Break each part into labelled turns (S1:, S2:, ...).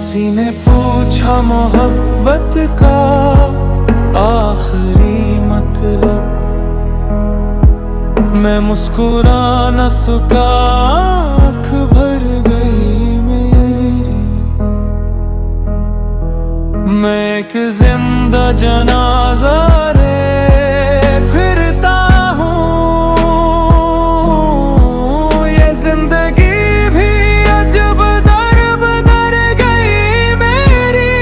S1: किसी ने पूछा मोहब्बत का आखिरी मतलब, मैं मुस्कुरा न सका, आँख भर गई मेरी। मैं एक जिंदा जनाजा रे फिरता हूँ, ये जिंदगी भी अजब दर गई मेरी।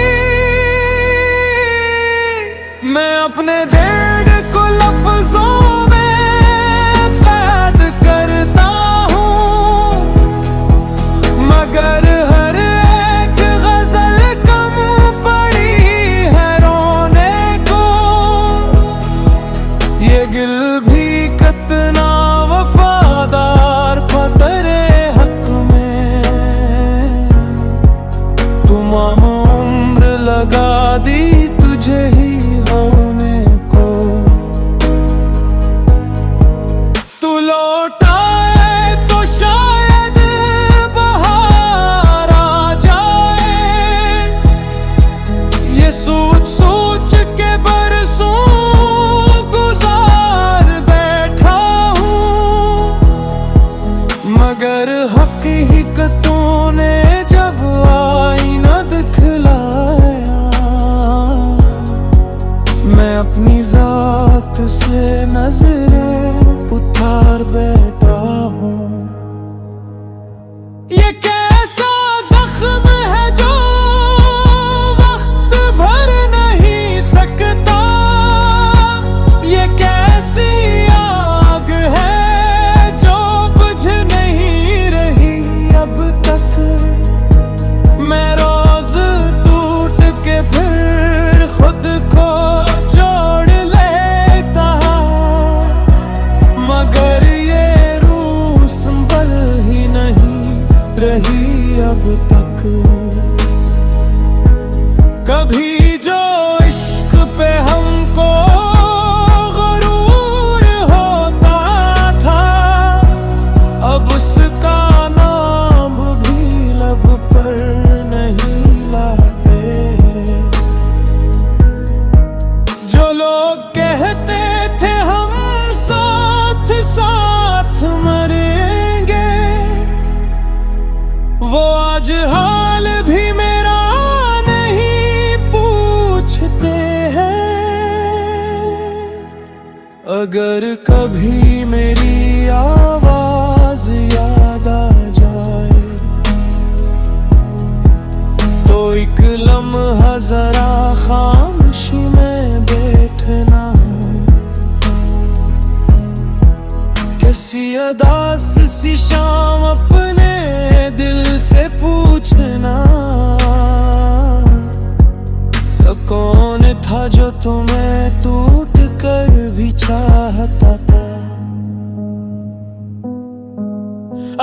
S1: मैं अपने दर्द को लफ्जों में कैद करता हूँ, मगर हर एक गजल कम पड़ी है रोने को। ये गिल भी कितना वफादार था तेरे हक में, तमाम उम्र लगा दी तुझे ही होने को। तू लौट आए तो शायद बहार आ जाए, ये सोच सोच के बरसों गुजार बैठा हूँ, मगर हकीकतों ने जब आईना दिखलाया, मैं अपनी जात से नजरें उतार बैठा हूँ। ये कैसा जख्म है जो वक्त भर नहीं सकता, ये कैसी आग है जो बुझ नहीं रही अब तक। मैं रोज टूट के फिर खुद को जोड़ लेता, मगर ये रूह संभल ही नहीं रही अब तक। कभी जो इश्क पे हमको गुरूर होता था, अब उसका नाम भी लब पर नहीं लाते। जो लोग कहते थे हम साथ साथ मरेंगे, वो आज हाल भी मेरा नहीं पूछते हैं। अगर कभी मेरी आवाज याद आ जाए, तो एक लम्हा जरा खामोशी में बैठना, किसी अदास सी शाम अपने दिल से पूछना, तो कौन था जो तुम्हें टूट कर भी चाहता था।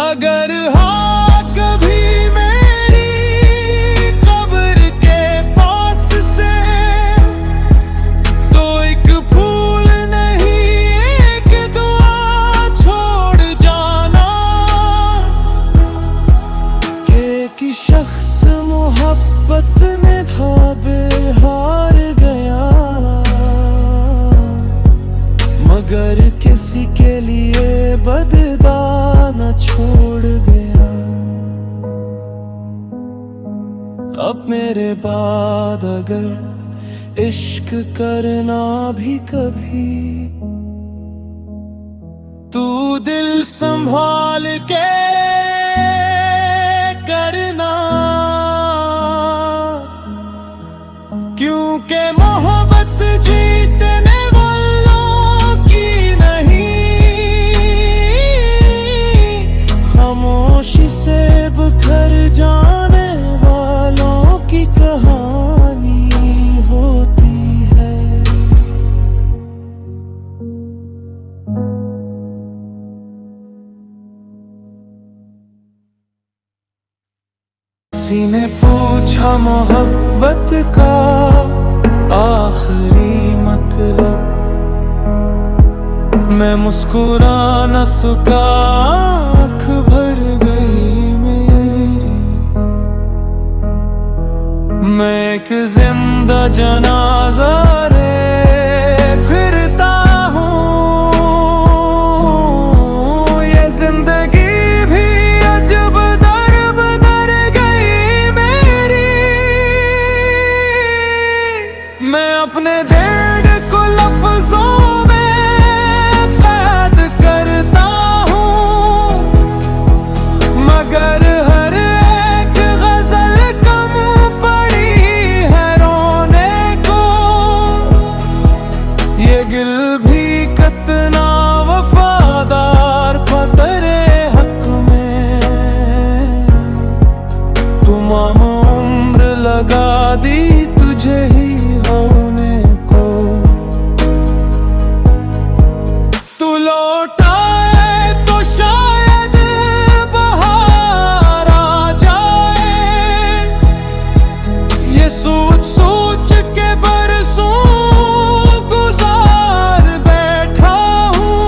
S1: अगर हाँ कभी मेरी कब्र के पास से, तो एक फूल नहीं एक दुआ छोड़ जाना, कि एक शख्स मोहब्बत ने ढाबे हार गया, मगर किसी के लिए बददा न छोड़ गया। अब मेरे बाद अगर इश्क करना भी कभी, तू दिल संभाल के करना, क्योंकि मोहब्बत जीतने वालों की नहीं, खामोशी से बिखर जाने वालों की कहानी होती है। किसी ने पूछा मोहब्बत का आखिरी मतलब, मैं मुस्कुरा न सका, आँख भर गई मेरी। मैं एक जिंदा जनाजा रे फिरता हूँ। ये जिंदगी भी अजब दर बदर गई मेरी। मैं अपने दर्द को लफ्जों में कैद करता हूँ, मगर हर एक गजल कम पड़ी है रोने को। ये गिल भी कितना वफादार था तेरे हक में। तमाम उम्र लगा दी तुझे ही होने को। तू लौट आए तो शायद बहार आ जाए। ये सोच सोच के बरसों गुजार बैठा हूँ,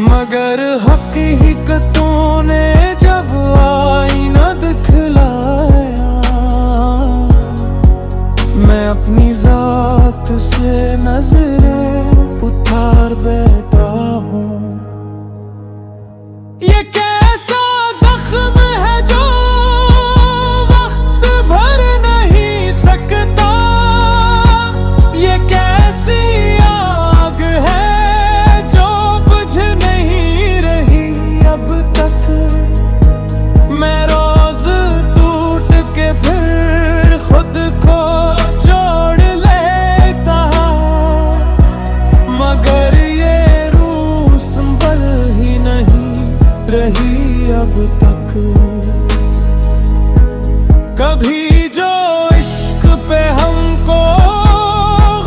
S1: मगर हकीकतों ने जब आईना दिखलाया, मैं अपनी जात से नजरें उतार बैठा हूँ। ये कैसा जख्म है जो वक्त भर नहीं सकता। ये कैसी आग है जो बुझ नहीं रही अब तक। मैं रोज टूट के फिर खुद को जोड़ लेता, मगर ये रूह संभल ही नहीं रही अब तक। कभी जो इश्क पे हमको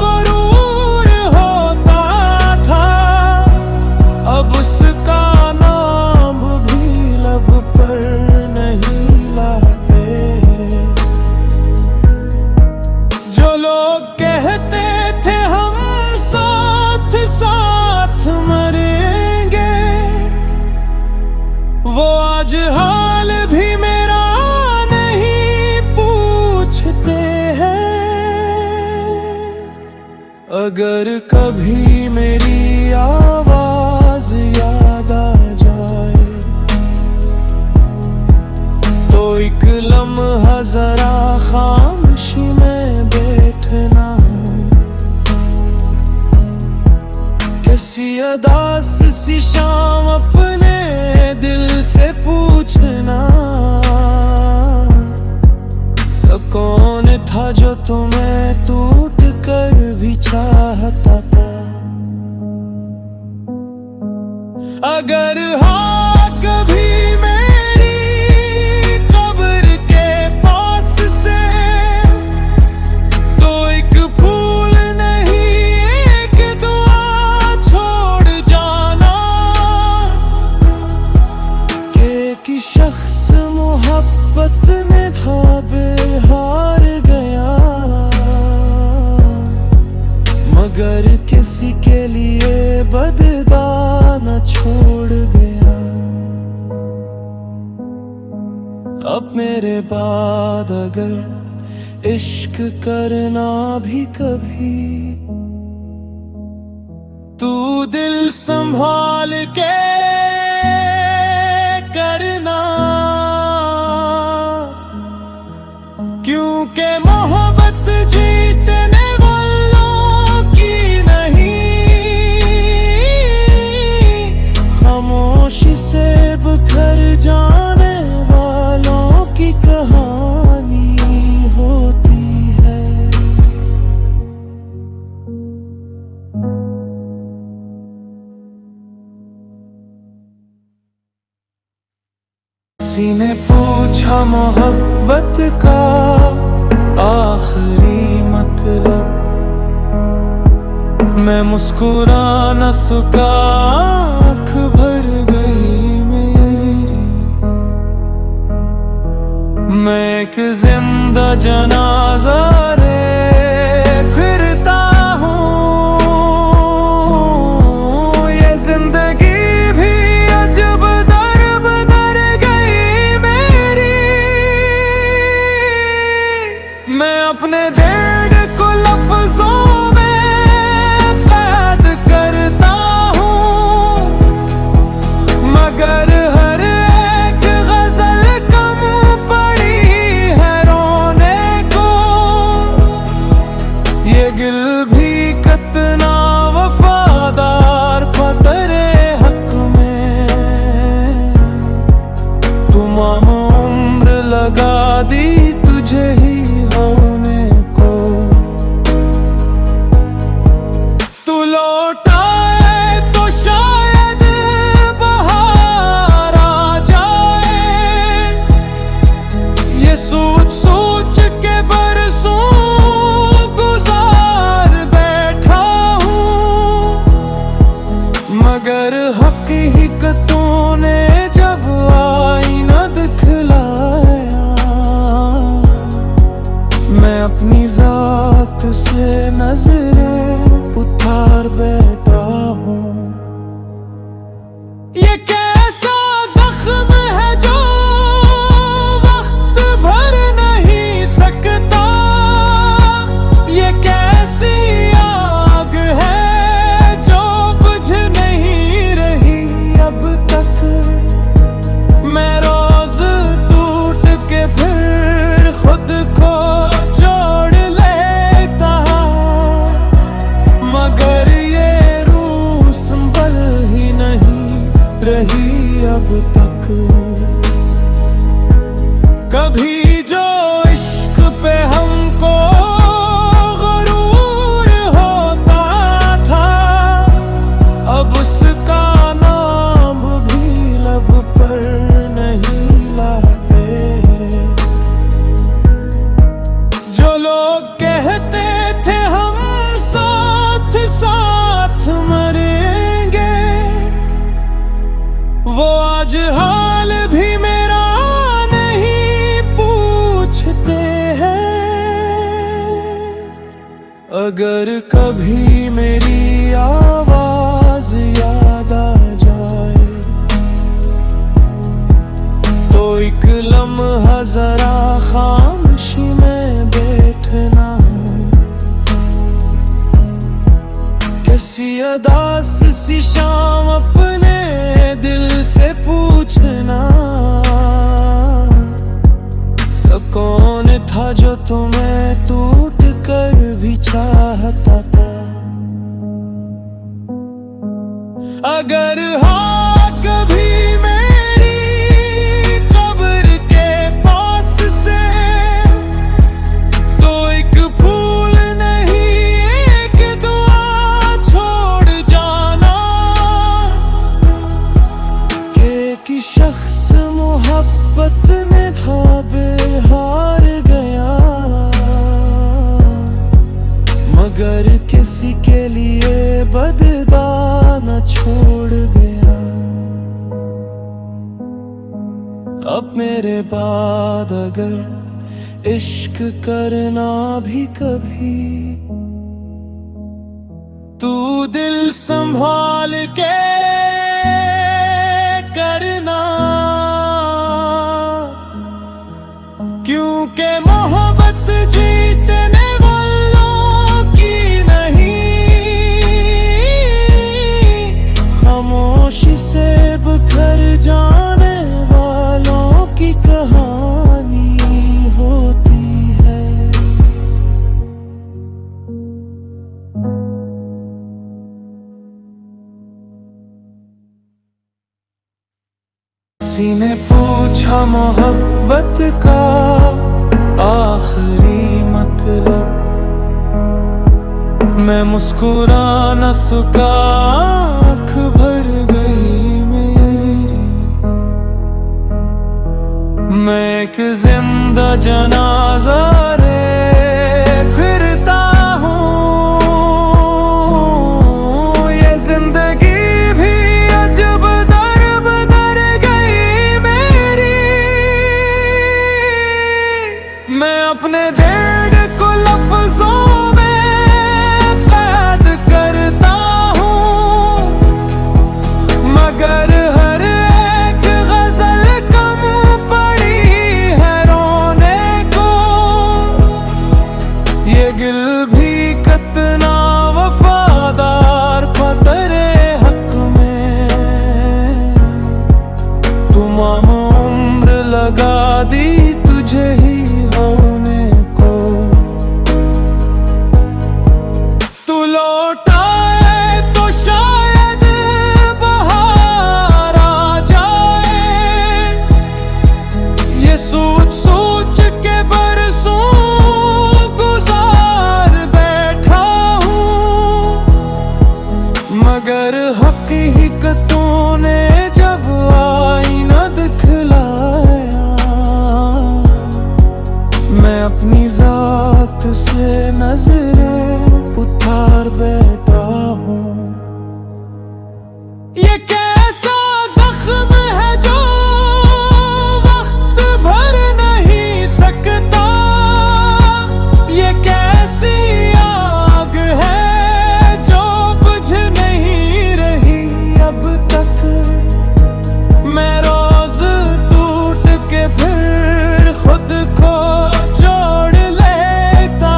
S1: गुरूर होता था, अब उसका नाम भी लब पर नहीं लाते। जो लोग कहते थे हम साथ साथ मरेंगे, वो आज हाल भी मेरा नहीं पूछते हैं। अगर कभी मेरी आवाज याद आ जाए तो एक लम्हा जरा खामोशी में बैठना। किसी अदास सी शाम अपने दिल से पूछना, तो कौन था जो तुम्हें टूट कर भी चाहता था। अगर हाँ कभी मेरी कब्र के पास से, तो एक फूल नहीं एक दुआ छोड़ जाना। कि एक शख्स मोहब्बत ने ख्वाबे हार गया, मगर किसी के लिए बददाना छोड़ गया। अब मेरे बाद अगर इश्क करना भी कभी, तू दिल संभाल के करना। क्योंकि मोहब्बत जीतने वालों की नहीं, खामोशी से बिखर जाने वालों की कहानी होती है। किसी ने पूछा मोहब्बत का आखिरी मतलब, मैं मुस्कुरा न सका, आँख भर गई मेरी। मैं एक जिंदा जनाजा रे फिरता हूँ। ये जिंदगी भी अजब दर बदर गई मेरी। अपने दिल को लफ्जों में कैद करता हूँ, मगर हर एक गजल कम पड़ी है रोने को। ये गिल भी कितना वफादार था तेरे हक में, तमाम उम्र लगा दी तुझे ही होने को। तू लौट आए तो शायद बहार आ जाए, ये सोच सोच के बरसों गुजार बैठा हूँ, मगर हकीकतों ने जब आईना दिखलाया, मैं अपनी जात से नजरें उतार बैठा हूँ। ये कैसा जख्म है जो वक्त भर नहीं सकता, ये कैसी आग है जो बुझ नहीं रही अब तक। मैं रोज टूट के फिर खुद को जोड़ लेता, मगर ये रूह संभल ही नहीं रही अब तक। कभी जो इश्क पे हमको गुरूर होता था, अब उसका नाम भी लब पर नहीं लाते। जो लोग कहते थे हम साथ साथ मरेंगे, वो आज हाल भी मेरा नहीं पूछते हैं। अगर कभी मेरी आवाज याद आ जाए, तो एक लम्हा जरा खामोशी में बैठना, किसी अदास सी शाम अपने दिल से पूछना, तो कौन था जो तुम्हें टूट कर भी चाहता था। अगर हाँ कभी मेरी कब्र के पास से, तो एक फूल नहीं एक दुआ छोड़ जाना, कि शख्स मोहब्बत ने ढाबे हार गया, मगर किसी के लिए बददा न छोड़ गया। अब मेरे बाद अगर इश्क करना भी कभी, तू दिल संभाल के करना, क्योंकि मोहब्बत जीतने वालों की नहीं, खामोशी से बिखर जाने वालों की कहानी होती है। किसी ने पूछा मोहब्बत का आखिरी मतलब, मैं मुस्कुरा न सका, आँख भर गई मेरी। मैं एक जिंदा जनाजा रे फिरता हूँ, ये जिंदगी भी अजब दर बदर गई मेरी। मैं अपने दिल को लफ्जों में कैद करता हूँ, मगर हर एक गजल कम पड़ी है रोने को। मैं अपनी जात से नजरें उतार बैठा हूँ। ये कैसा जख्म है जो वक्त भर नहीं सकता, ये कैसी आग है जो बुझ नहीं रही अब तक। मैं रोज टूट के फिर खुद को जोड़ लेता,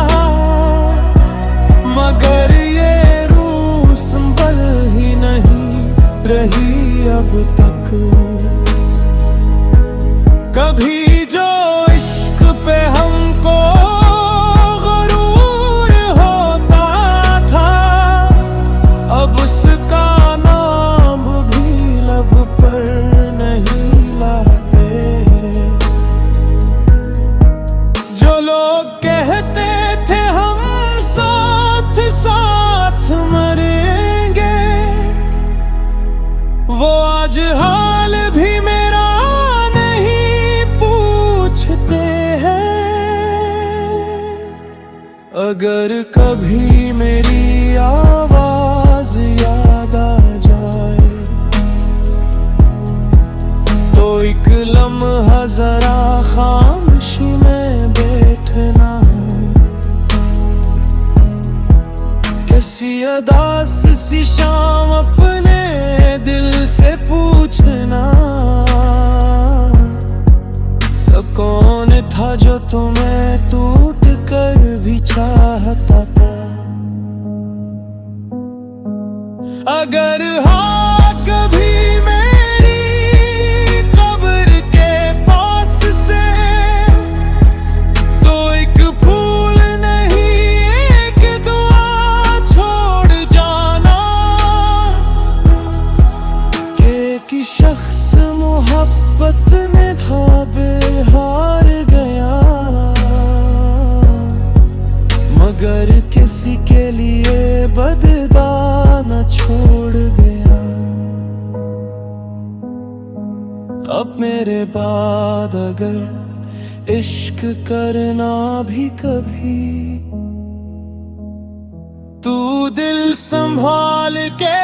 S1: मगर ये रूह संभल ही नहीं रही अब तक। कभी जो इश्क पे हमको गुरूर होता था, अब उसका नाम भी लब पर नहीं लाते। जो लोग कहते थे हम साथ साथ मरेंगे, वो आज हाल भी मेरा नहीं पूछते हैं। अगर कभी मेरी आवाज याद आ जाए तो एक लम्हा जरा खामोशी में बैठना, कैसी अदास सी शाम अपने दिल से पूछना। तो कौन था जो तुम्हें टूट कर भी चाहता था। अगर हाँ कभी मेरी कब्र के पास से तो एक फूल नहीं एक दुआ छोड़ जाना, कि शख्स मोहब्बत ने ढाबे हार गया, मगर किसी के लिए बददा न छोड़ गया। अब मेरे बाद अगर इश्क करना भी कभी, तू दिल संभाल के